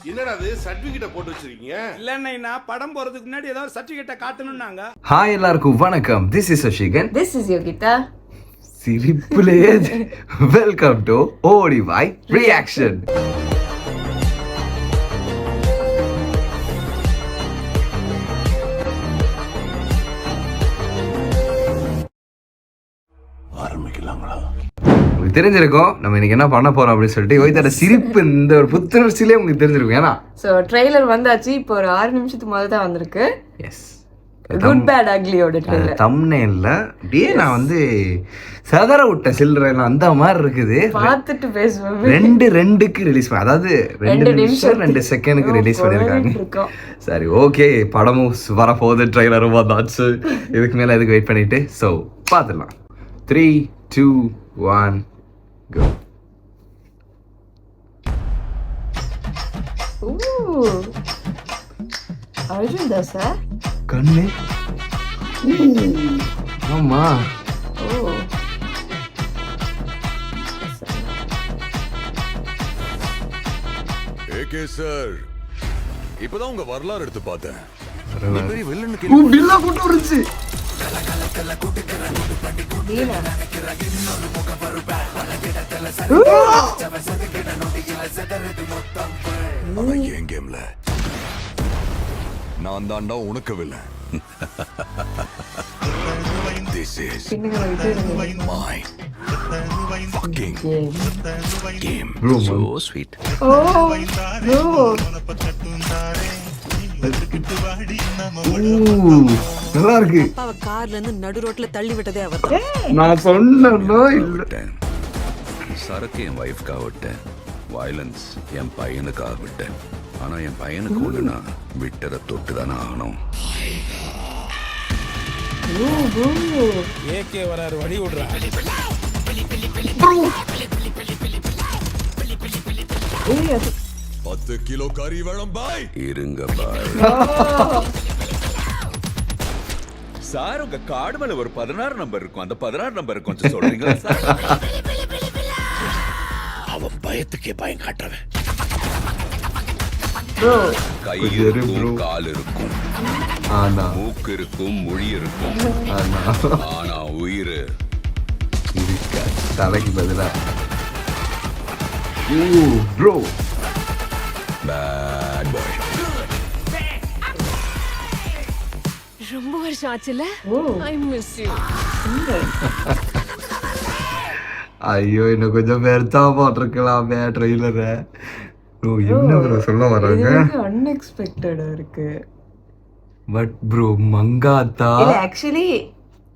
என்னடா அது சர்டிபிகேட்ட போட்டு வச்சிருக்கீங்க? இல்லன்னா படம் போறதுக்கு முன்னாடி ஏதாவது சர்டிபிகேட்ட காட்டணும்னாங்க. ஹாய் எல்லாருக்கும் வணக்கம். This is Ashikan. This is Yogita. சிரிப்புலேயே வெல்கம் டு ஓடிவாய் ரியாக்ஷன். ஆரம்பிக்கலாங்களா? உங்களுக்கு தெரிஞ்சிருக்கும் நம்ம இன்னைக்கு என்ன பண்ண போறோம் அப்படின்னு சொல்லிட்டு. யோகிதாட சிரிப்பு இந்த ஒரு புத்துணர்ச்சியிலே உங்களுக்கு தெரிஞ்சிருக்கும். ஏன்னா ட்ரெய்லர் வந்தாச்சு. இப்போ ஒரு 6 நிமிஷத்துக்கு முதல்ல தான் வந்திருக்கு. எஸ், குட் பேட் அக்லியோட ட்ரெய்லர். தம்ப்நெயில்ல அப்படியே நான் வந்து சதற விட்ட சில்லறைலாம் அந்த மாதிரி இருக்குது. பார்த்துட்டு பேசுவோம். 2:02க்கு ரிலீஸ் பண்ண, அதாவது 2 நிமிஷம் 2 செகண்டுக்கு ரிலீஸ் பண்ணியிருக்காங்க. சரி, ஓகே, படமும் வரப்போகுது, ட்ரெய்லரும் வந்தாச்சு. இதுக்கு மேலே எதுக்கு வெயிட் பண்ணிட்டு ஸோ பார்த்துடலாம். 3, 2, 1 go. அர்ஜுன் தாஸா? கண்ணு ஆமா. ஏகே சார், இப்பதான் உங்க வரலாறு எடுத்து பார்த்தேன். பெரிய வில்லனுக்கு பில்லா கூட்டு வருச்சு. என் கேம்ல நான் தாண்டா உனக்கு villain. This is my fucking game. Bro, So sweet. நல்லா இருக்கு. அப்பாவை கார்ல இருந்து நடு ரோட்ல தள்ளி விட்டதே அவர்தான். நான் சொன்னோ இல்ல. சரக்கு என் வைஃப்காக விட்டேன், வயலன்ஸ் என் பையனுக்காக விட்டேன். ஆனா என் பையனுக்கு ஒண்ணுனா விட்டரை தொட்டு தானே ஆகணும். ஏகே வராரு, வழி விடுறா. 10 கிலோ கறி வேணும் பாய். இருங்க பாய். சார், உங்க கார்டு மேல ஒரு 16 நம்பர் இருக்கும். அந்த 16 நம்பர் கொஞ்சம் சொல்றீங்களா சார்? அவன் பயத்துக்கே பயம் காட்டுறவன். கை இருக்கும், கால் இருக்கும், ஆனா மூக்கு இருக்கும், மொழி இருக்கும். ஆனா உயிர் இருக்கா தலைக்கு பதிலா. Bro, bad boy. ரொம்ப வருஷம் ஆச்சுல. I miss you. ஐயோ, இன்னும் கொஞ்சம் பெருத்தா போட்டிருக்கலாமே ட்ரெய்லரை. ப்ரோ, என்ன ப்ரோ சொல்ல வராங்க? அன்எக்ஸ்பெக்டடா இருக்கு. பட் ப்ரோ, மங்காத்தா இல்ல, ஆக்சுவலி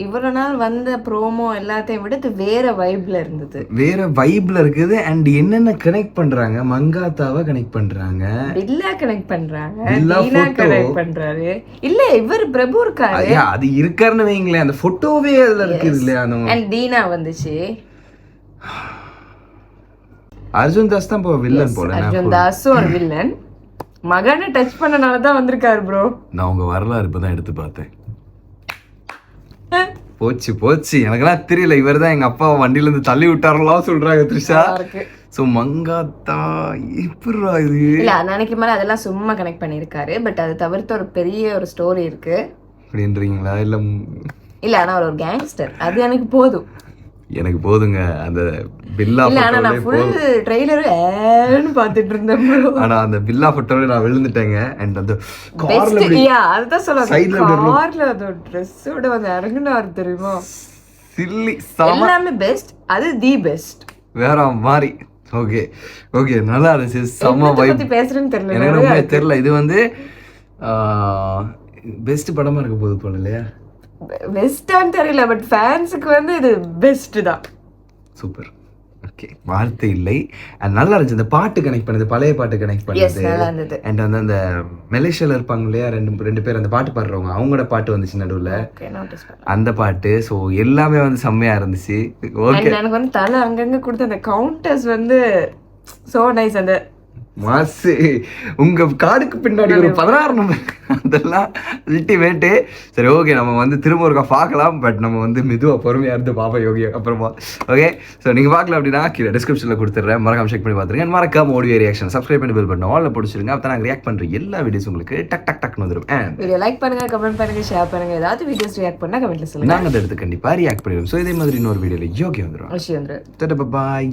இவ்வளவு நாள் வந்த ப்ரோமோ எல்லாத்தையும் விட இது வேற வைப்ல இருந்தது. வேற வைப்ல இருக்குது. அண்ட் என்னென்ன கனெக்ட் பண்றாங்க? மங்காத்தாவை கனெக்ட் பண்றாங்க, பில்லா கனெக்ட் பண்றாங்க, பில்லா தீனா photo. கனெக்ட் பண்றாரு. இல்ல, இவர் பிரபு இருக்காரு. ஐயா, அது இருக்காருன்னு வைங்களேன். அந்த போட்டோவே அதுல இருக்குது இல்லையா? அந்த அண்ட் தீனா வந்துச்சு. அர்ஜுன் தாஸ் தான் இப்போ வில்லன் போல. அர்ஜுன் தாஸும் ஒரு வில்லன். மகனை டச் பண்ணனால தான் வந்திருக்காரு ப்ரோ. நான் உங்க வரலாறு இப்பதான் எடுத்து பார்த்தேன். போச்சு போச்சு, எனக்கெல்லாம் தெரியல. இவர் தான் எங்க அப்பா வண்டியில இருந்து தள்ளி விட்டாரெல்லாம் சொல்றாங்க த்ரிஷா. சோ மங்காத்தா எப்படிரா இது? இல்ல, அன்னைக்கு மேல அதெல்லாம் சும்மா கனெக்ட் பண்ணிருக்காரு. பட் அது தவிர்த்து ஒரு பெரிய ஒரு ஸ்டோரி இருக்கு அப்படின்றீங்களா? இல்ல இல்ல, ஆனா அவர் ஒரு கேங்ஸ்டர். அது எனக்கு போதும். எனக்கு போதுங்க அந்த பில்லா இல்ல, ஆனா நான் போட்டோலே ஃபுல் ட்ரெய்லர் ஏன்னு பாத்துட்டு இருந்தேன் bro. ஆனா அந்த பில்லா போட்டோல நான் விழுந்துட்டேங்க. அண்ட் அந்த பெஸ்ட் கார்ல யா அதுதான் சொல்றேன். சைடுல கார்ல அந்த Dressோட வந்து இறங்குனாரு தெரியுமா? சில்லி சம எல்லாமே பெஸ்ட். அது தி பெஸ்ட். வேற மாதிரி. ஓகே ஓகே, நல்லா இருந்துச்சு. செம பத்தி வைப். பேசுறேன்னு தெரியல. எனக்கு ரொம்ப தெரியல. இது வந்து பெஸ்ட் படமா இருக்க போகுது போல இல்லையா? பெஸ்டான்னு தெரியல, பட் ஃபேன்ஸுக்கு வந்து இது பெஸ்ட் தான். சூப்பர். ஓகே, வார்த்தை இல்லை. அண்ட் நல்லா இருந்துச்சு. இந்த பாட்டு கனெக்ட் பண்ணது, பழைய பாட்டு கனெக்ட் எஸ், பண்ணது. நல்லா இருந்தது. அண்ட் வந்து அந்த மலேசியால இருப்பாங்க இல்லையா, ரெண்டு பேர் அந்த பாட்டு பாடுறவங்க, அவங்களோட பாட்டு வந்துச்சு நடுவில், ஓகே, நோட்டீஸ் பண்ணேன் அந்த பாட்டு. ஸோ எல்லாமே வந்து செம்மையா இருந்துச்சு. ஓகே, எனக்கு வந்து தலை அங்கங்க கொடுத்த அந்த கவுண்டர்ஸ் வந்து சோ நைஸ். அந்த மாசு உங்க கார்டுக்கு பின்னாடி ஒரு 16 நம்பர் அதெல்லாம் அல்டிமேட்டு. சரி ஓகே, நம்ம வந்து திரும்ப ஒருக்கா பார்க்கலாம். பட் நம்ம வந்து மெதுவாக பொறுமையாக இருந்து பாப்பா யோகி அப்புறமா. ஓகே, ஸோ நீங்கள் பார்க்கல அப்படின்னா கீழே டிஸ்கிரிப்ஷனில் கொடுத்துட்றேன், மறக்காம செக் பண்ணி பார்த்துருங்க. மறக்காம ஓடியோ ரியாக்ஷன் சப்ஸ்கிரைப் பண்ணி பில் பண்ண ஆல்ல பிடிச்சிருங்க. அப்போ நாங்கள் ரியாக்ட் பண்ணுற எல்லா வீடியோஸ் உங்களுக்கு டக் டக் டக்னு வந்துடும். அண்ட் வீடியோ லைக் பண்ணுங்க, கமெண்ட் பண்ணுங்க, ஷேர் பண்ணுங்க. ஏதாவது வீடியோஸ் ரியாக்ட் பண்ணா கமெண்ட்ல சொல்லுங்க. நாங்கள் அதை எடுத்து கண்டிப்பாக ரியாக்ட் பண்ணிடுவோம். ஸோ இதே மாதிரி இன்னொரு வீடியோவில் யோகி வந்துடும். விஷயம் பாய்.